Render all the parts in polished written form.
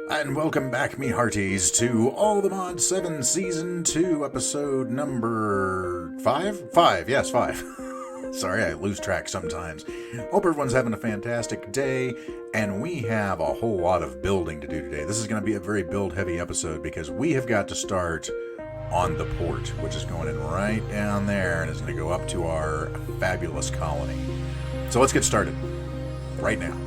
And welcome back, me hearties, to All the Mod 7 Season 2, episode number 5? 5, yes, 5. Sorry, I lose track sometimes. Hope everyone's having a fantastic day, and we have a whole lot of building to do today. This is going to be a very build-heavy episode because we have got to start on the port, which is going in right down there and is going to go up to our fabulous colony. So let's get started right now.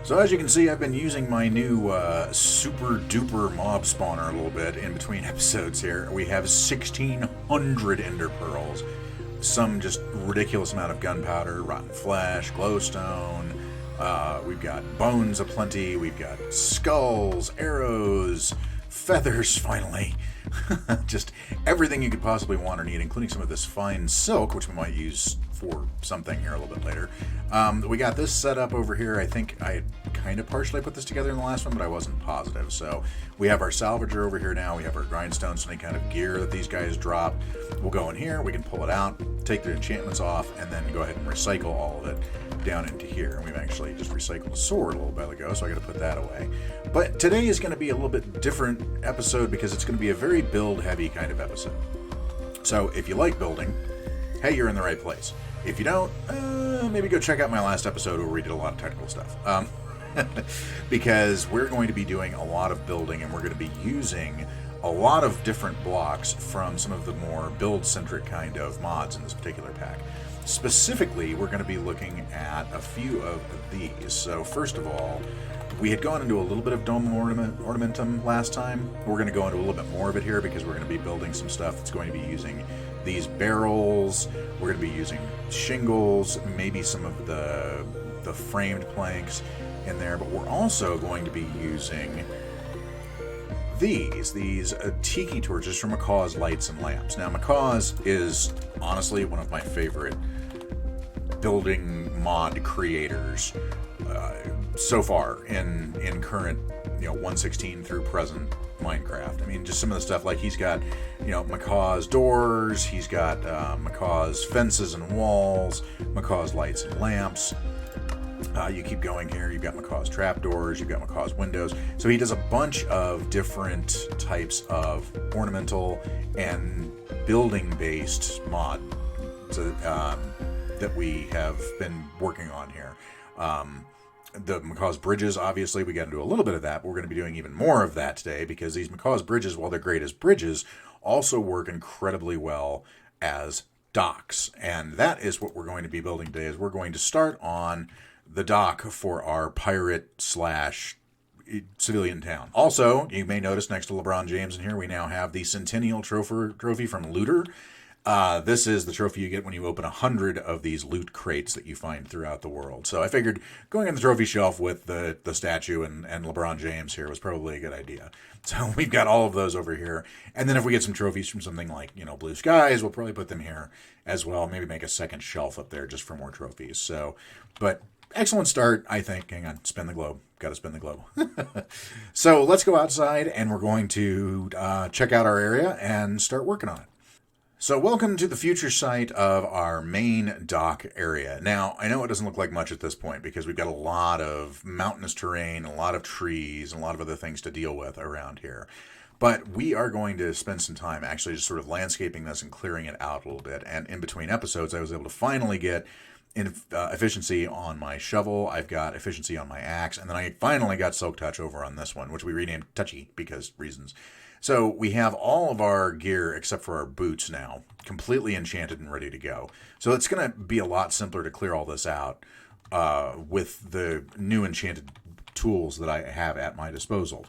So as you can see, I've been using my new super duper mob spawner a little bit in between episodes here. We have 1,600 ender pearls, some just ridiculous amount of gunpowder, rotten flesh, glowstone. We've got bones aplenty. We've got skulls, arrows, feathers, finally. Just everything you could possibly want or need, including some of this fine silk, which we might use for something here a little bit later. We got this set up over here. I think I kind of partially put this together in the last one, but I wasn't positive. So we have our salvager over here now. We have our grindstones, any kind of gear that these guys drop. We'll go in here, we can pull it out, take their enchantments off, and then go ahead and recycle all of it down into here. And we've actually just recycled a sword a little bit ago, so I got to put that away. But today is going to be a little bit different episode because it's going to be a very build-heavy kind of episode. So if you like building, hey, you're in the right place. If you don't, maybe go check out my last episode where we did a lot of technical stuff. Because we're going to be doing a lot of building, and we're going to be using a lot of different blocks from some of the more build-centric kind of mods in this particular pack. Specifically, we're going to be looking at a few of these. So first of all, we had gone into a little bit of Domum Ornamentum last time. We're going to go into a little bit more of it here because we're going to be building some stuff that's going to be using these barrels. We're going to be using shingles, maybe some of the framed planks in there, but we're also going to be using these tiki torches from Macaws lights and lamps. Now, Macaws is honestly one of my favorite building mod creators so far in current 1.16 through present Minecraft. I mean, just some of the stuff, like he's got Macaws doors, he's got Macaws fences and walls, Macaws lights and lamps. You keep going here, you've got Macaws trapdoors, you've got Macaws windows. So he does a bunch of different types of ornamental and building-based mod that we have been working on here. The Macaws bridges, obviously, we got into a little bit of that, but we're going to be doing even more of that today because these Macaws bridges, while they're great as bridges, also work incredibly well as docks. And that is what we're going to be building today, is we're going to start on the dock for our pirate / civilian town. Also, you may notice next to LeBron James in here, we now have the Centennial Trophy from Looter. This is the trophy you get when you open 100 of these loot crates that you find throughout the world. So I figured going on the trophy shelf with the statue and LeBron James here was probably a good idea. So we've got all of those over here. And then if we get some trophies from something like, Blue Skies, we'll probably put them here as well. Maybe make a second shelf up there just for more trophies. So, but excellent start, I think. Hang on, spin the globe. Got to spin the globe. So let's go outside and we're going to check out our area and start working on it. So welcome to the future site of our main dock area. Now, I know it doesn't look like much at this point because we've got a lot of mountainous terrain, a lot of trees, and a lot of other things to deal with around here. But we are going to spend some time actually just sort of landscaping this and clearing it out a little bit. And in between episodes, I was able to finally get efficiency on my shovel. I've got efficiency on my axe. And then I finally got Silk Touch over on this one, which we renamed Touchy because reasons. So we have all of our gear, except for our boots now, completely enchanted and ready to go. So it's going to be a lot simpler to clear all this out with the new enchanted tools that I have at my disposal.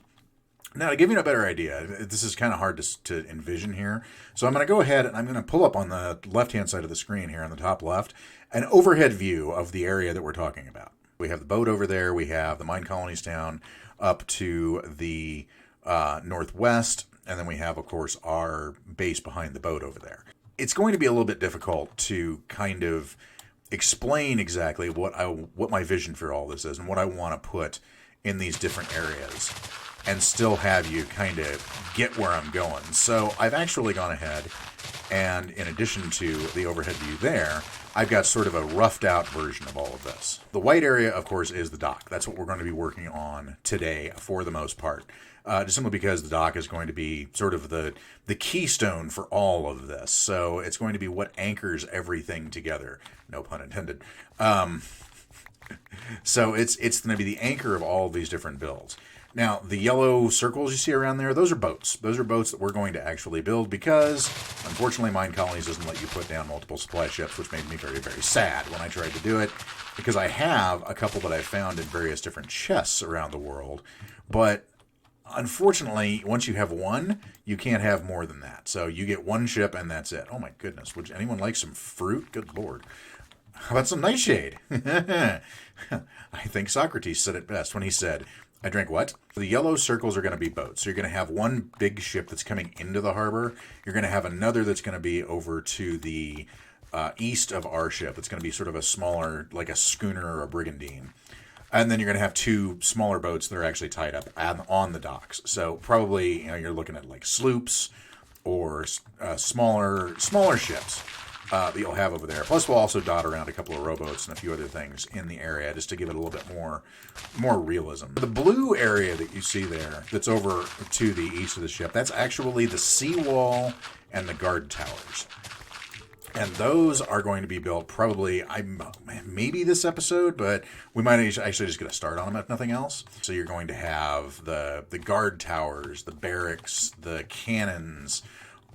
Now, to give you a better idea, this is kind of hard to envision here. So I'm going to go ahead and I'm going to pull up on the left-hand side of the screen here on the top left an overhead view of the area that we're talking about. We have the boat over there. We have the mine colonies down up to the northwest, and then we have, of course, our base behind the boat over there. It's going to be a little bit difficult to kind of explain exactly what my vision for all this is and what I want to put in these different areas and still have you kind of get where I'm going. So I've actually gone ahead and, in addition to the overhead view there, I've got sort of a roughed out version of all of this. The white area, of course, is the dock. That's what we're going to be working on today for the most part. Just simply because the dock is going to be sort of the keystone for all of this. So it's going to be what anchors everything together. No pun intended. So it's going to be the anchor of all of these different builds. Now, the yellow circles you see around there, those are boats. Those are boats that we're going to actually build because, unfortunately, Mine Colonies doesn't let you put down multiple supply ships, which made me very, very sad when I tried to do it, because I have a couple that I found in various different chests around the world, but unfortunately, once you have one, you can't have more than that. So you get one ship and that's it. Oh my goodness, would anyone like some fruit? Good lord. How about some nightshade? I think Socrates said it best when he said, I drank what? The yellow circles are going to be boats. So you're going to have one big ship that's coming into the harbor. You're going to have another that's going to be over to the east of our ship. It's going to be sort of a smaller, like a schooner or a brigantine. And then you're going to have two smaller boats that are actually tied up on the docks. So probably, you're looking at like sloops or smaller ships that you'll have over there. Plus, we'll also dot around a couple of rowboats and a few other things in the area just to give it a little bit more realism. The blue area that you see there that's over to the east of the ship, that's actually the seawall and the guard towers. And those are going to be built probably, maybe this episode, but we might actually just get a start on them if nothing else. So you're going to have the guard towers, the barracks, the cannons,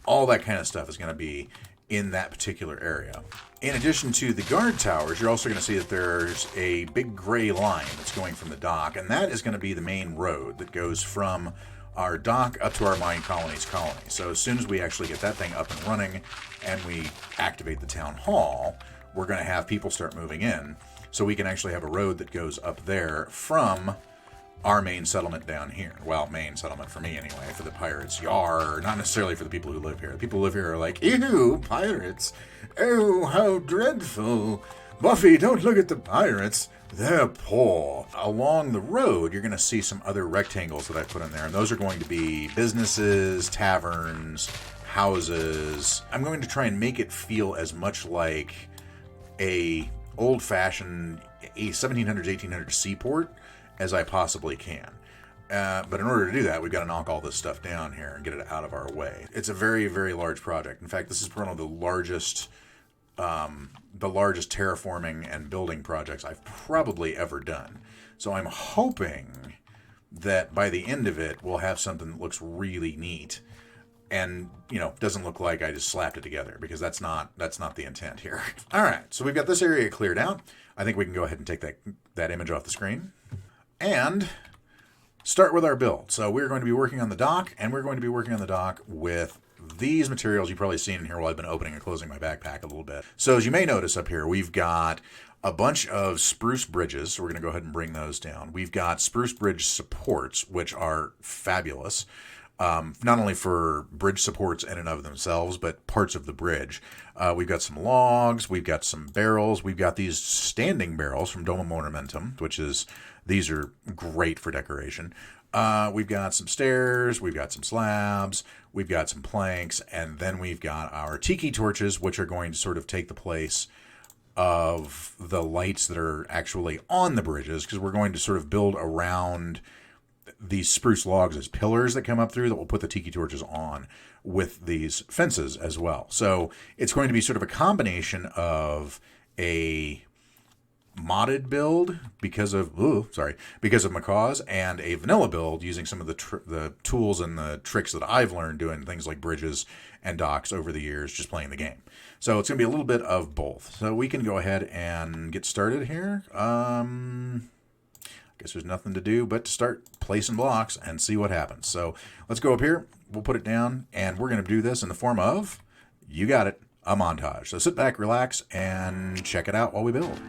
all that kind of stuff is going to be in that particular area. In addition to the guard towers, you're also going to see that there's a big gray line that's going from the dock, and that is going to be the main road that goes from our dock up to our Mine Colonies colony. So as soon as we actually get that thing up and running and we activate the town hall, we're going to have people start moving in. So we can actually have a road that goes up there from our main settlement down here. Well, main settlement for me anyway, for the pirates. Yar, not necessarily for the people who live here. The people who live here are like, ew, pirates. Oh, how dreadful. Buffy, don't look at the pirates. They're poor. Along the road, you're going to see some other rectangles that I put in there, and those are going to be businesses, taverns, houses. I'm going to try and make it feel as much like a old-fashioned 1700s, 1800s seaport as I possibly can. But in order to do that, we've got to knock all this stuff down here and get it out of our way. It's a very, very large project. In fact, this is one of the largest terraforming and building projects I've probably ever done. So I'm hoping that by the end of it, we'll have something that looks really neat and, doesn't look like I just slapped it together, because that's not the intent here. All right, so we've got this area cleared out. I think we can go ahead and take that image off the screen and start with our build. So we're going to be working on the dock, and we're going to be working on the dock with these materials you've probably seen in here while I've been opening and closing my backpack a little bit. So as you may notice up here, we've got a bunch of spruce bridges. So we're going to go ahead and bring those down. We've got spruce bridge supports, which are fabulous. Not only for bridge supports in and of themselves, but parts of the bridge. We've got some logs, we've got some barrels, we've got these standing barrels from Domum Ornamentum, these are great for decoration. We've got some stairs, we've got some slabs, we've got some planks, and then we've got our tiki torches, which are going to sort of take the place of the lights that are actually on the bridges, because we're going to sort of build around these spruce logs as pillars that come up through that we'll put the tiki torches on with these fences as well. So it's going to be sort of a combination of a modded build because of Macaws, and a vanilla build using some of the tools and the tricks that I've learned doing things like bridges and docks over the years just playing the game. So it's going to be a little bit of both. So we can go ahead and get started here. Guess there's nothing to do but to start placing blocks and see what happens. So let's go up here, we'll put it down, and we're going to do this in the form of, you got it, a montage. So sit back, relax, and check it out while we build.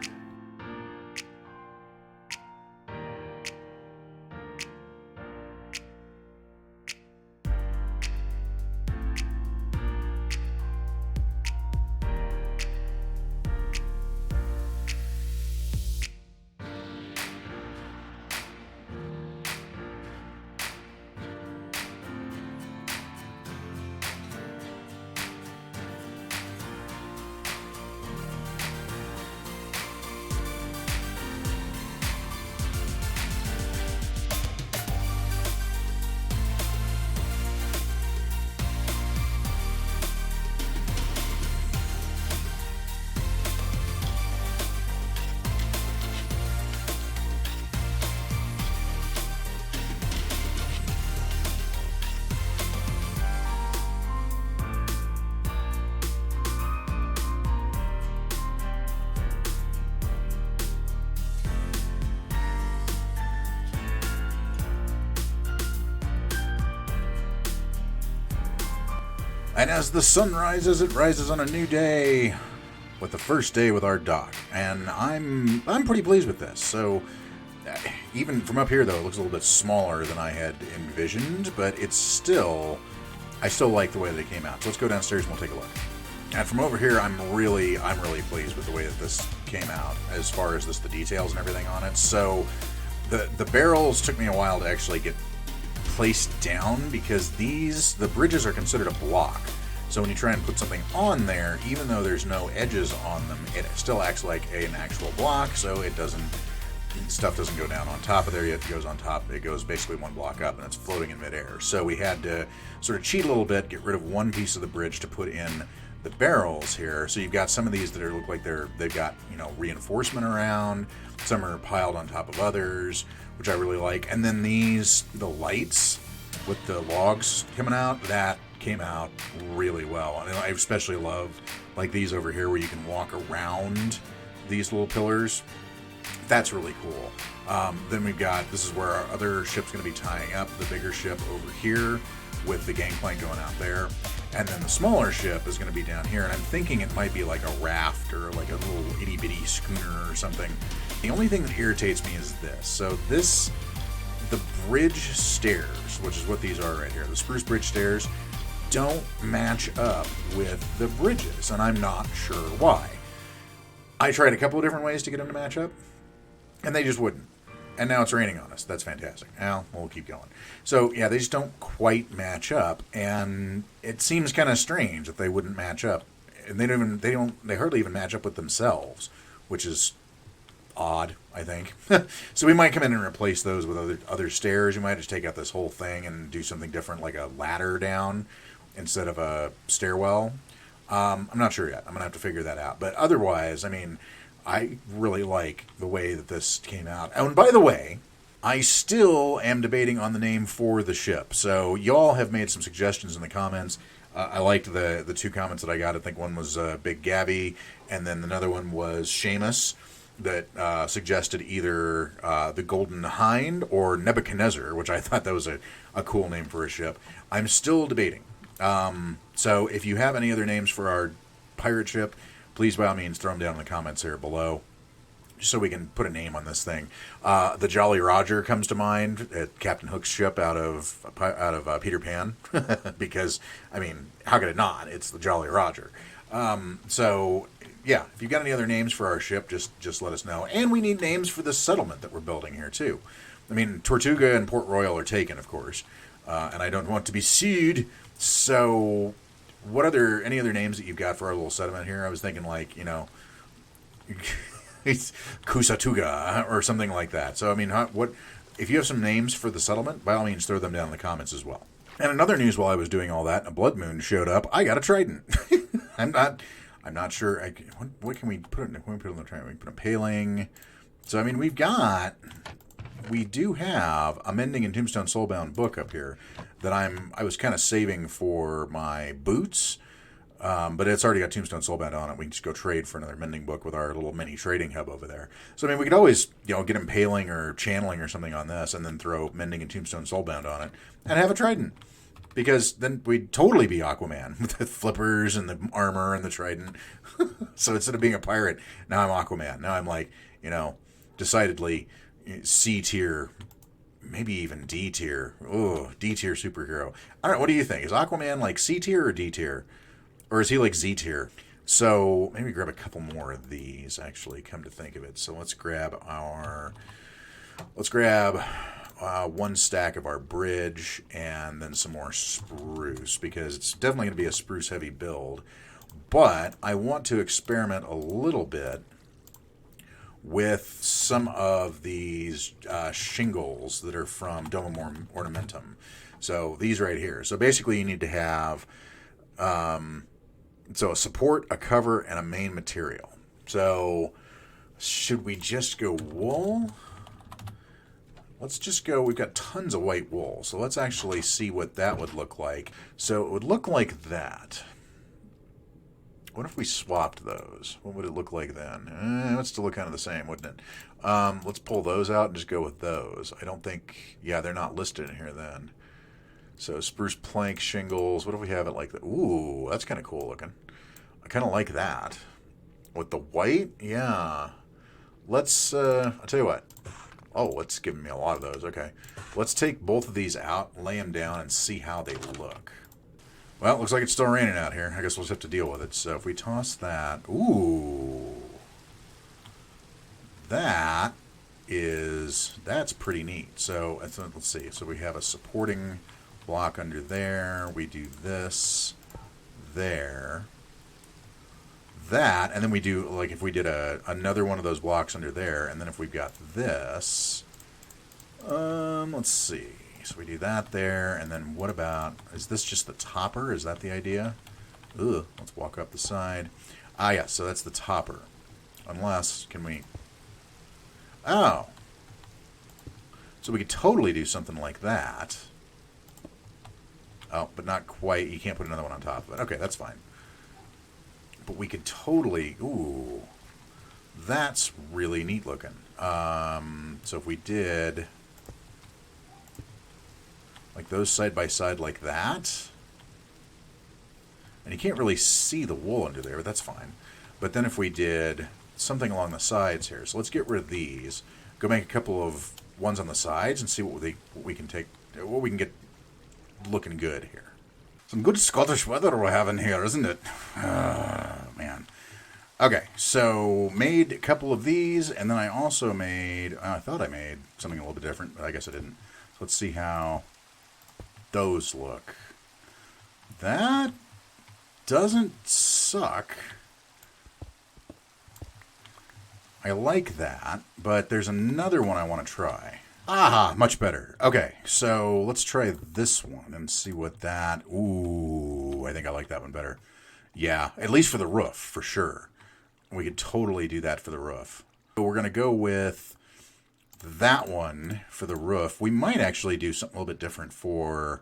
And as the sun rises, it rises on a new day with the first day with our dock. And I'm pretty pleased with this. So even from up here, though, it looks a little bit smaller than I had envisioned, but it's still, I still like the way that it came out. So let's go downstairs and we'll take a look. And from over here, I'm really pleased with the way that this came out, as far as the details and everything on it. So the barrels took me a while to actually get placed down, because the bridges are considered a block. So when you try and put something on there, even though there's no edges on them, it still acts like an actual block, so stuff doesn't go down on top of there. It goes on top. It goes basically one block up, and it's floating in midair. So we had to sort of cheat a little bit, get rid of one piece of the bridge to put in the barrels here. So you've got some of these that look like they've got, reinforcement around. Some are piled on top of others, which I really like. And then the lights with the logs coming out, that came out really well. And I especially love like these over here where you can walk around these little pillars. That's really cool. Then we've got, this is where our other ship's going to be tying up, the bigger ship over here with the gangplank going out there. And then the smaller ship is going to be down here. And I'm thinking it might be like a raft or like a little itty bitty schooner or something. The only thing that irritates me is this. So the bridge stairs, which is what these are right here, the spruce bridge stairs, don't match up with the bridges. And I'm not sure why. I tried a couple of different ways to get them to match up, and they just wouldn't. And now it's raining on us. That's fantastic. Now we'll keep going. So yeah, they just don't quite match up, and it seems kind of strange that they wouldn't match up. And they hardly even match up with themselves, which is odd, I think. So we might come in and replace those with other stairs. You might just take out this whole thing and do something different, like a ladder down instead of a stairwell. I'm not sure yet. I'm gonna have to figure that out. But otherwise, I mean, I really like the way that this came out. Oh, and by the way, I still am debating on the name for the ship. So y'all have made some suggestions in the comments. I liked the two comments that I got. I think one was Big Gabby, and then another one was Seamus, that suggested either the Golden Hind or Nebuchadnezzar, which I thought that was a cool name for a ship. I'm still debating. So if you have any other names for our pirate ship, please by all means throw them down in the comments here below, just so we can put a name on this thing. The Jolly Roger comes to mind at Captain Hook's ship out of Peter Pan, because I mean, how could it not? It's the Jolly Roger. So yeah, if you've got any other names for our ship, just let us know. And we need names for the settlement that we're building here too. I mean, Tortuga and Port Royal are taken, of course, and I don't want to be sued. So any other names that you've got for our little settlement here? I was thinking like, Kusatuga or something like that. So I mean, if you have some names for the settlement, by all means throw them down in the comments as well. And another news, while I was doing all that, a blood moon showed up. I got a trident. I'm not sure. What can we put in? Can we put on the trident? We can put a paling. So I mean, we do have a Mending and Tombstone Soulbound book up here that I was kind of saving for my boots, but it's already got Tombstone Soulbound on it. We can just go trade for another Mending book with our little mini trading hub over there. So I mean, we could always get Impaling or Channeling or something on this, and then throw Mending and Tombstone Soulbound on it, and have a trident. Because then we'd totally be Aquaman with the flippers and the armor and the trident. So instead of being a pirate, now I'm Aquaman. Now I'm like, decidedly C tier, maybe even D tier. Oh, D tier superhero. I don't know. What do you think? Is Aquaman like C tier or D tier? Or is he like Z tier? So maybe grab a couple more of these, actually, come to think of it. So let's grab one stack of our bridge and then some more spruce, because it's definitely going to be a spruce heavy build. But I want to experiment a little bit with some of these shingles that are from Domum Ornamentum. So these right here. So basically you need to have a support, a cover, and a main material. So should we just go wool? Let's just go, we've got tons of white wool. So let's actually see what that would look like. So it would look like that. What if we swapped those? What would it look like then? It would still look kind of the same, wouldn't it? Let's pull those out and just go with those. I don't think, yeah, they're not listed in here then. So spruce plank shingles. What do we have it like that? Ooh, that's kind of cool looking. I kind of like that. With the white? Yeah. Let's, I'll tell you what. Oh, it's giving me a lot of those. Okay. Let's take both of these out, lay them down, and see how they look. Well, looks like it's still raining out here. I guess we'll just have to deal with it. So if we toss that... Ooh. That's pretty neat. So let's see. So we have a supporting block under there. We do this there. That, and then we do, like, if we did another one of those blocks under there, and then if we've got this, let's see. So we do that there, and then what about, is this just the topper? Is that the idea? Ugh, let's walk up the side. Ah, yeah, so that's the topper. Unless, can we... Oh. So we could totally do something like that. Oh, but not quite. You can't put another one on top of it. Okay, that's fine. But we could totally... Ooh. That's really neat looking. So if we did... like those side by side like that... and you can't really see the wool under there, but that's fine. But then if we did something along the sides here... So let's get rid of these. Go make a couple of ones on the sides and see what we can get looking good here. Some good Scottish weather we're having here, isn't it? Man. Okay, so made a couple of these, and then I also made... I thought I made something a little bit different, but I guess I didn't. So let's see how those look. That doesn't suck. I like that, but there's another one I want to try. Aha, much better. Okay, so let's try this one and see what that... Ooh, I think I like that one better. Yeah, at least for the roof, for sure. We could totally do that for the roof. So we're going to go with that one for the roof. We might actually do something a little bit different for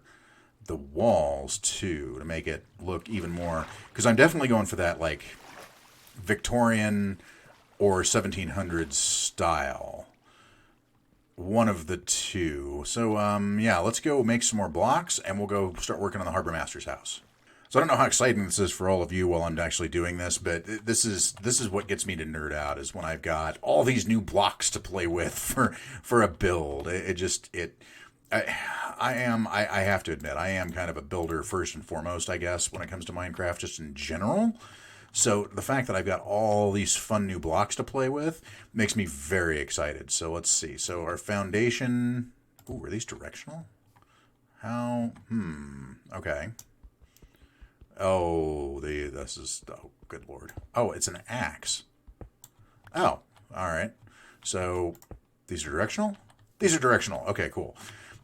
the walls, too, to make it look even more... Because I'm definitely going for that, like, Victorian or 1700s style. One of the two. So, yeah, let's go make some more blocks, and we'll go start working on the Harbormaster's house. So I don't know how exciting this is for all of you while I'm actually doing this, but this is what gets me to nerd out, is when I've got all these new blocks to play with for a build. I have to admit, I am kind of a builder first and foremost, I guess, when it comes to Minecraft, just in general. So the fact that I've got all these fun new blocks to play with makes me very excited. So let's see. So our foundation... Ooh, are these directional? How... Okay. Oh, this is... Oh, good lord. Oh, it's an axe. Oh, all right. So these are directional? These are directional. Okay, cool.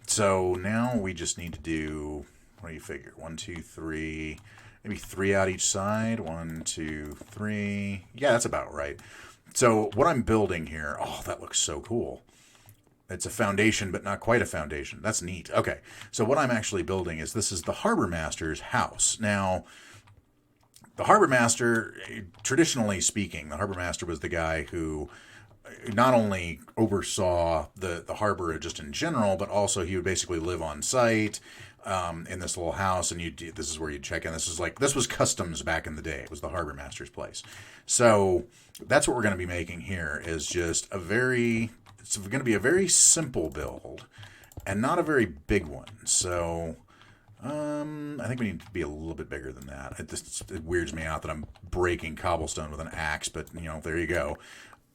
So now we just need to do... What do you figure? 1, 2, 3... Maybe 3 out each side. 1, 2, 3. Yeah, that's about right. So what I'm building here... Oh, that looks so cool. It's a foundation, but not quite a foundation. That's neat. Okay, so what I'm actually building is... This is the Harbormaster's house. Now, the Harbormaster, traditionally speaking, the Harbormaster was the guy who not only oversaw the harbor just in general, but also he would basically live on site... in this little house, and this is where you check in. This was customs back in the day. It was the Harbormaster's place. So that's what we're going to be making here, is just it's going to be a very simple build and not a very big one. So I think we need to be a little bit bigger than that. It weirds me out that I'm breaking cobblestone with an axe, but there you go.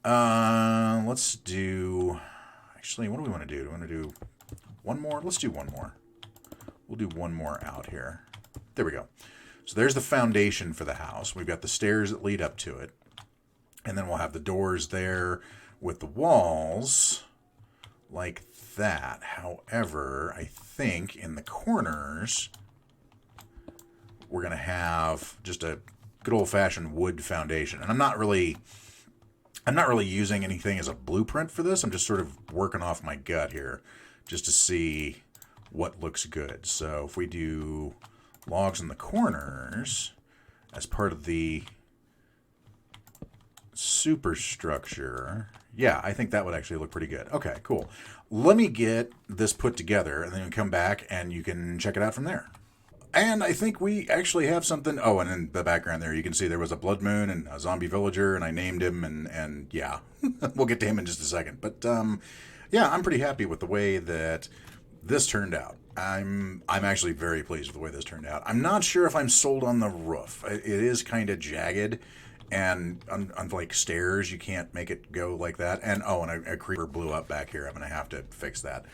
Let's do, actually, what do we want to do? Do we want to do one more? Let's do one more. We'll do one more out here. There we go. So there's the foundation for the house. We've got the stairs that lead up to it. And then we'll have the doors there with the walls like that. However, I think in the corners, we're going to have just a good old-fashioned wood foundation. And I'm not really using anything as a blueprint for this. I'm just sort of working off my gut here just to see what looks good. So if we do logs in the corners as part of the superstructure. Yeah, I think that would actually look pretty good. Okay, cool. Let me get this put together, and then come back, and you can check it out from there. And I think we actually have something. Oh, and in the background there, you can see there was a blood moon and a zombie villager, and I named him, and yeah, we'll get to him in just a second. But yeah, I'm pretty happy with the way that this turned out. I'm actually very pleased with the way this turned out. I'm not sure if I'm sold on the roof. It is kind of jagged, and on like stairs, you can't make it go like that. And oh, and a creeper blew up back here. I'm gonna have to fix that.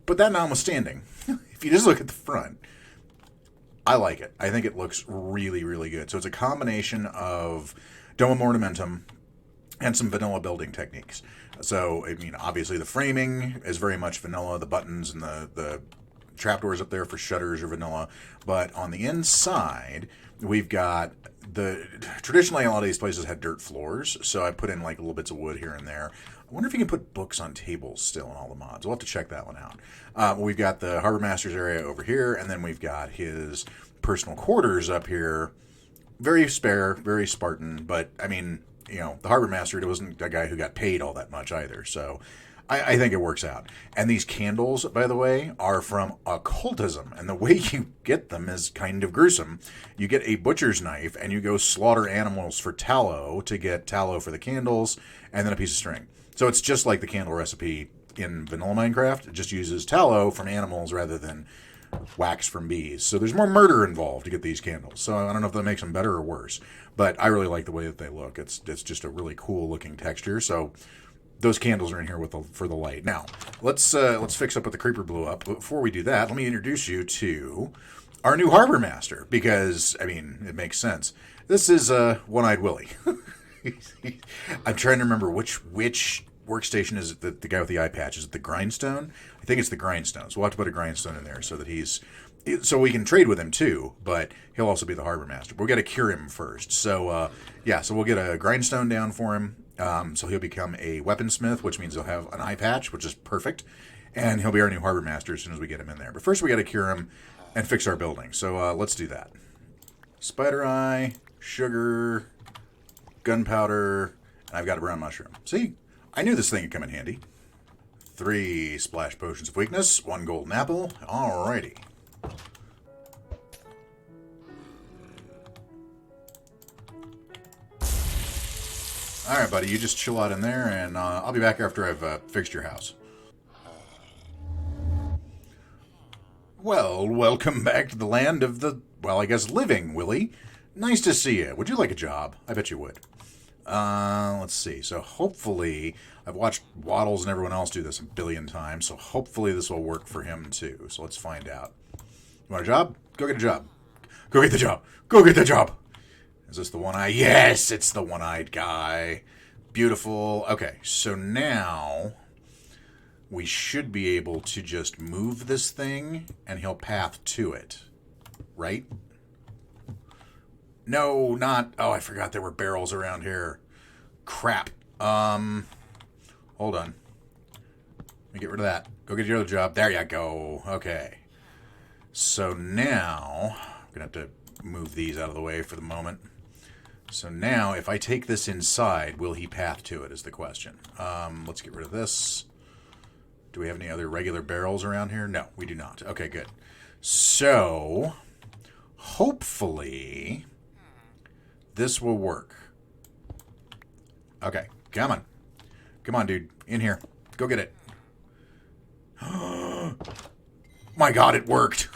But that notwithstanding, if you just look at the front, I like it. I think it looks really, really good. So it's a combination of Domum Ornamentum and some vanilla building techniques. So, I mean, obviously the framing is very much vanilla. The buttons and the trapdoors up there for shutters are vanilla. But on the inside, we've got traditionally a lot of these places had dirt floors. So I put in like little bits of wood here and there. I wonder if you can put books on tables still in all the mods. We'll have to check that one out. We've got the Harbormaster's area over here, and then we've got his personal quarters up here. Very spare, very Spartan, but I mean, you know, the Harbormaster wasn't a guy who got paid all that much either, so I think it works out. And these candles, by the way, are from occultism, and the way you get them is kind of gruesome. You get a butcher's knife, and you go slaughter animals for tallow to get tallow for the candles, and then a piece of string. So it's just like the candle recipe in vanilla Minecraft. It just uses tallow from animals rather than wax from bees. So there's more murder involved to get these candles. So I don't know if that makes them better or worse, but I really like the way that they look. It's just a really cool looking texture. So those candles are in here for the light. Now let's fix up what the creeper blew up. But before we do that, let me introduce you to our new Harbormaster, because I mean it makes sense. This is One-Eyed Willie. I'm trying to remember which workstation is it, the guy with the eye patch. Is it the grindstone? I think it's the grindstone. So we'll have to put a grindstone in there so that so we can trade with him too, but he'll also be the Harbormaster. We've got to cure him first. So yeah, so we'll get a grindstone down for him. So he'll become a weaponsmith, which means he'll have an eye patch, which is perfect. And he'll be our new Harbormaster as soon as we get him in there. But first we got to cure him and fix our building. So let's do that. Spider eye, sugar, gunpowder, and I've got a brown mushroom. See? I knew this thing would come in handy. 3 splash potions of weakness, 1 golden apple. Alrighty. Alright, buddy, you just chill out in there, and I'll be back after I've fixed your house. Well, welcome back to the land of the, well, I guess living, Willie. Nice to see you. Would you like a job? I bet you would. Let's see. So hopefully, I've watched Waddles and everyone else do this a billion times, so hopefully this will work for him too. So let's find out. You want a job? Go get a job. Go get the job. Go get the job. Is this the one-eye? Yes, it's the one-eyed guy. Beautiful. Okay, so now we should be able to just move this thing and he'll path to it. Right? No, not... Oh, I forgot there were barrels around here. Crap. Hold on. Let me get rid of that. Go get your other job. There you go. Okay. So now... I'm going to have to move these out of the way for the moment. So now, if I take this inside, will he path to it is the question. Let's get rid of this. Do we have any other regular barrels around here? No, we do not. Okay, good. So, hopefully... this will work. Okay, come on. Come on, dude. In here. Go get it. My God, it worked.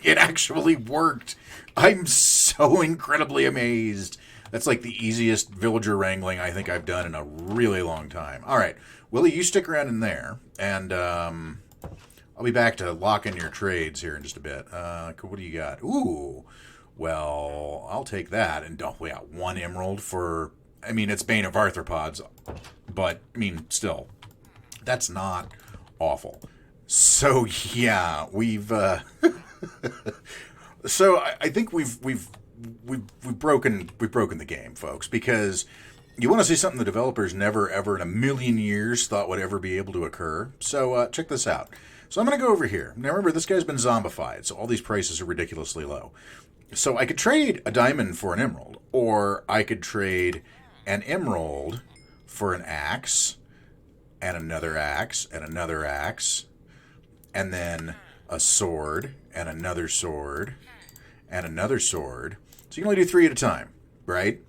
It actually worked. I'm so incredibly amazed. That's like the easiest villager wrangling I think I've done in a really long time. All right. Willie, you stick around in there, and I'll be back to lock in your trades here in just a bit. What do you got? Ooh. Well, I'll take that. And we got 1 emerald for... I mean, it's Bane of Arthropods, but, I mean, still, that's not awful. So, yeah, we've... so, I think we've broken the game, folks, because you want to see something the developers never, ever in a million years thought would ever be able to occur. So, check this out. So, I'm going to go over here. Now, remember, this guy's been zombified, so all these prices are ridiculously low. So I could trade a diamond for an emerald, or I could trade an emerald for an axe, and another axe, and another axe, and then a sword, and another sword, and another sword. So you can only do 3 at a time, right?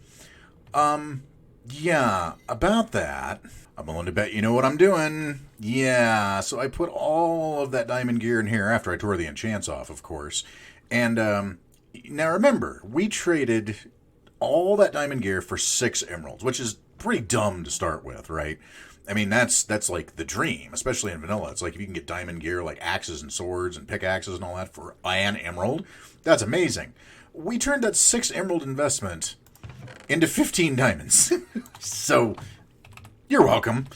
Yeah, about that. I'm willing to bet you know what I'm doing. Yeah, so I put all of that diamond gear in here after I tore the enchants off, of course. And now remember, we traded all that diamond gear for 6 emeralds, which is pretty dumb to start with, right? I mean, that's like the dream, especially in vanilla. It's like if you can get diamond gear like axes and swords and pickaxes and all that for an emerald, that's amazing. We turned that 6 emerald investment into 15 diamonds. So, you're welcome.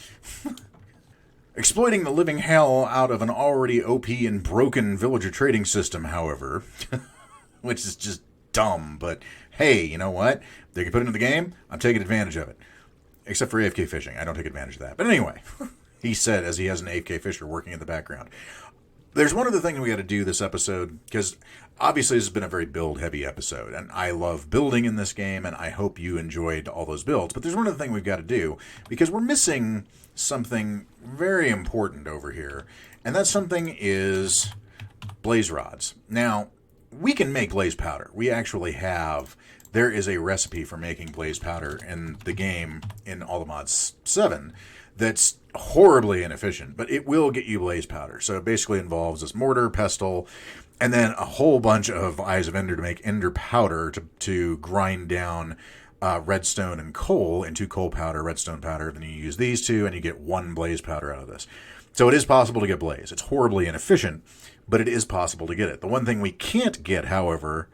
Exploiting the living hell out of an already OP and broken villager trading system, however, which is just dumb, but hey, you know what? They can put it into the game, I'm taking advantage of it. Except for AFK fishing. I don't take advantage of that. But anyway, he said as he has an AFK fisher working in the background. There's one other thing we got to do this episode, because obviously this has been a very build-heavy episode, and I love building in this game, and I hope you enjoyed all those builds. But there's one other thing we've got to do, because we're missing something very important over here, and that something is blaze rods. Now, we can make blaze powder. We actually have... There is a recipe for making blaze powder in the game in All the Mods 7 that's horribly inefficient, but it will get you blaze powder. So it basically involves this mortar, pestle, and then a whole bunch of Eyes of Ender to make ender powder to grind down redstone and coal into coal powder, redstone powder. Then you use these two, and you get 1 blaze powder out of this. So it is possible to get blaze. It's horribly inefficient, but it is possible to get it. The one thing we can't get, however,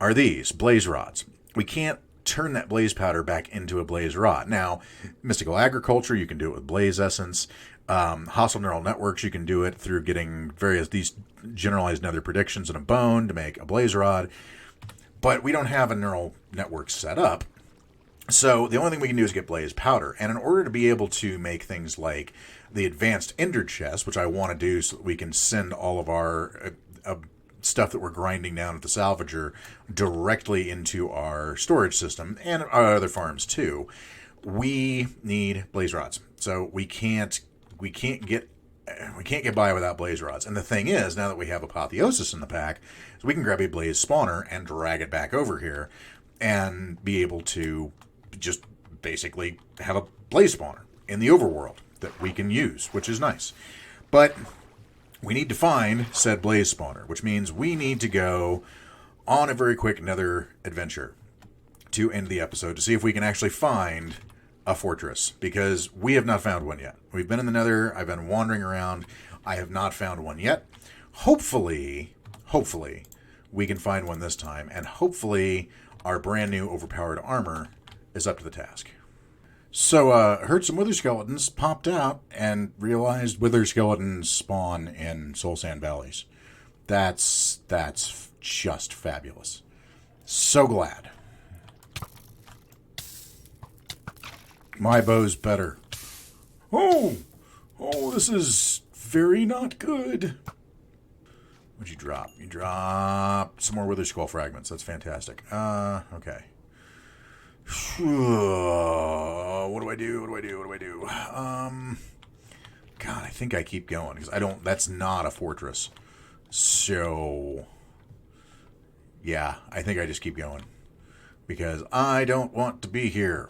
are these blaze rods. We can't turn that blaze powder back into a blaze rod. Now, mystical agriculture, you can do it with blaze essence. Hostile neural networks, you can do it through getting these generalized nether predictions in a bone to make a blaze rod. But we don't have a neural network set up. So the only thing we can do is get blaze powder. And in order to be able to make things like the advanced ender chest, which I want to do so that we can send all of our stuff that we're grinding down at the salvager directly into our storage system and our other farms too, we need blaze rods. So we can't get by without blaze rods. And the thing is, now that we have Apotheosis in the pack, is we can grab a blaze spawner and drag it back over here and be able to just basically have a blaze spawner in the overworld that we can use, which is nice. But we need to find said blaze spawner, which means we need to go on a very quick nether adventure to end the episode to see if we can actually find a fortress, because we have not found one yet. We've been in the nether, I've been wandering around, I have not found one yet. Hopefully, we can find one this time, and hopefully our brand new overpowered armor is up to the task. So, heard some wither skeletons, popped out, and realized wither skeletons spawn in Soul Sand Valleys. That's just fabulous. So glad. My bow's better. Oh, this is very not good. What'd you drop? You dropped some more wither skull fragments. That's fantastic. Okay. What do I do? God, I think I keep going because that's not a fortress. So, yeah, I think I just keep going because I don't want to be here.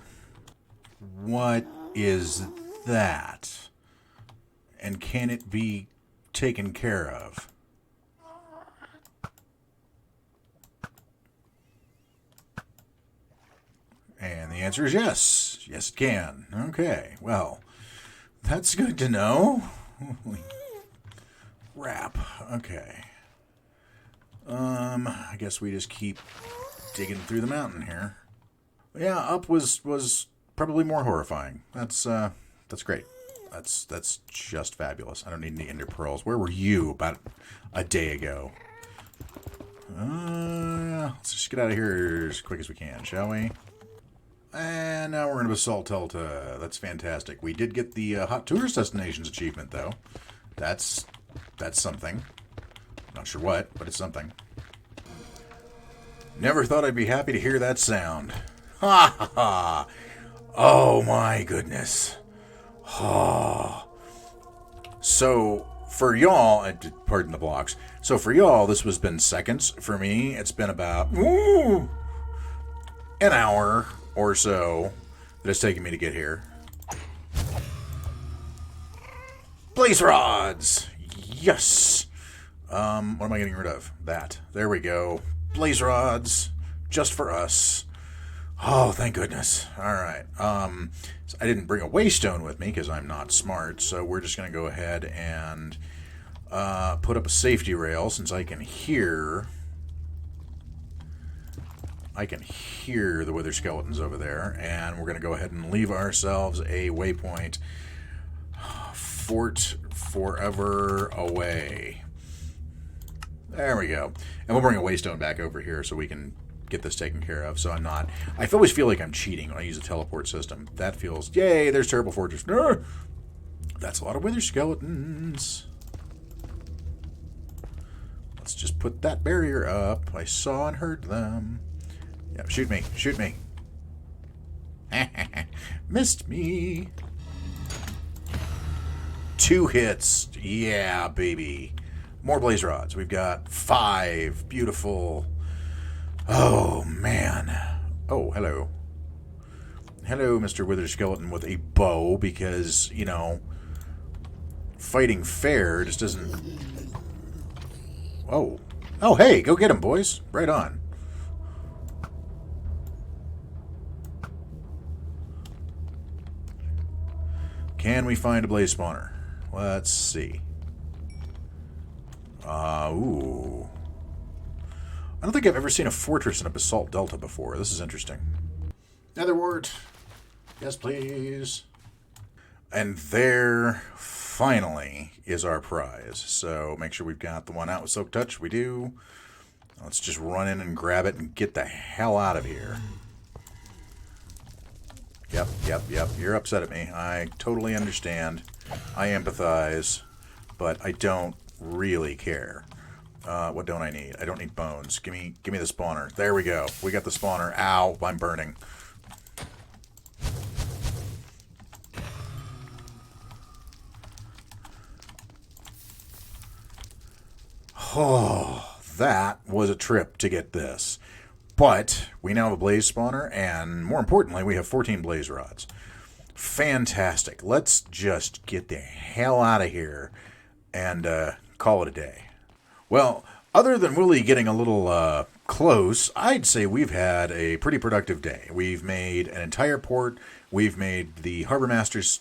What is that? And can it be taken care of? And the answer is yes. Yes, it can. Okay, well, that's good to know. Holy crap. Okay. I guess we just keep digging through the mountain here. Yeah, up was probably more horrifying. That's great. That's just fabulous. I don't need any ender pearls. Where were you about a day ago? Let's just get out of here as quick as we can, shall we? And now we're in Basalt Delta. That's fantastic. We did get the Hot Tourist Destinations achievement, though. That's something. Not sure what, but it's something. Never thought I'd be happy to hear that sound. Ha ha ha! Oh my goodness. Oh. So for y'all, pardon the blocks. So for y'all, this has been seconds. For me, it's been about an hour or so that it's taken me to get here. Blaze rods! Yes! What am I getting rid of? That. There we go. Blaze rods. Just for us. Oh, thank goodness. Alright. So I didn't bring a waystone with me because I'm not smart, so we're just going to go ahead and put up a safety rail since I can hear the wither skeletons over there, and we're going to go ahead and leave ourselves a waypoint. Fort forever away. There we go. And we'll bring a waystone back over here so we can get this taken care of. So I'm not... I always feel like I'm cheating when I use a teleport system. That feels... Yay, there's Terrible Fortress. No! That's a lot of wither skeletons. Let's just put that barrier up. I saw and heard them. Yeah, shoot me. Shoot me. Missed me. 2 hits. Yeah, baby. More blaze rods. We've got 5. Beautiful. Oh, man. Oh, hello. Hello, Mr. Wither Skeleton with a bow, because, you know, fighting fair just doesn't... Oh. Oh, hey, go get him, boys. Right on. Can we find a blaze spawner? Let's see. Ooh. I don't think I've ever seen a fortress in a basalt delta before. This is interesting. Nether wart. Yes, please. And there, finally, is our prize. So make sure we've got the one out with Soak Touch. We do. Let's just run in and grab it and get the hell out of here. Yep. You're upset at me. I totally understand. I empathize. But I don't really care. What don't I need? I don't need bones. Give me the spawner. There we go. We got the spawner. Ow, I'm burning. Oh, that was a trip to get this. But we now have a blaze spawner, and more importantly, we have 14 blaze rods. Fantastic. Let's just get the hell out of here and call it a day. Well, other than Willie getting a little close, I'd say we've had a pretty productive day. We've made an entire port. We've made the Harbormaster's...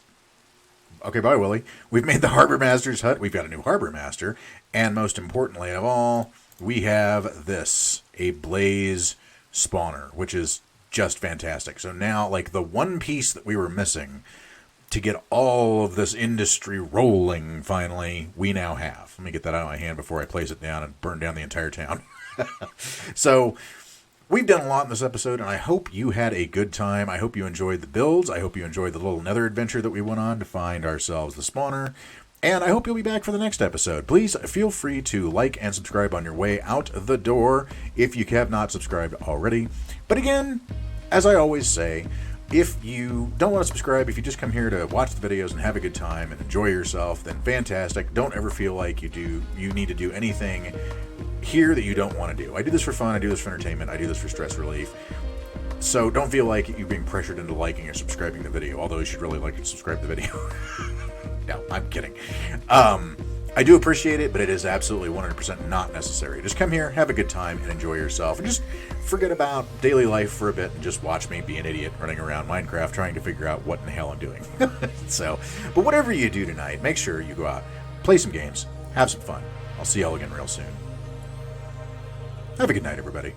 Okay, bye, Willie. We've made the Harbormaster's hut. We've got a new Harbormaster. And most importantly of all, we have this, a blaze spawner, which is just fantastic. So now, like, the one piece that we were missing to get all of this industry rolling, finally, we now have. Let me get that out of my hand before I place it down and burn down the entire town. So, we've done a lot in this episode, and I hope you had a good time. I hope you enjoyed the builds. I hope you enjoyed the little nether adventure that we went on to find ourselves the spawner. And I hope you'll be back for the next episode. Please feel free to like and subscribe on your way out the door if you have not subscribed already. But again, as I always say, if you don't want to subscribe, if you just come here to watch the videos and have a good time and enjoy yourself, then fantastic. Don't ever feel like you need to do anything here that you don't want to do. I do this for fun. I do this for entertainment. I do this for stress relief. So don't feel like you're being pressured into liking or subscribing the video, although you should really like and subscribe to the video. No, I'm kidding. I do appreciate it, but it is absolutely 100% not necessary. Just come here, have a good time, and enjoy yourself. And just forget about daily life for a bit and just watch me be an idiot running around Minecraft trying to figure out what in the hell I'm doing. But whatever you do tonight, make sure you go out, play some games, have some fun. I'll see y'all again real soon. Have a good night, everybody.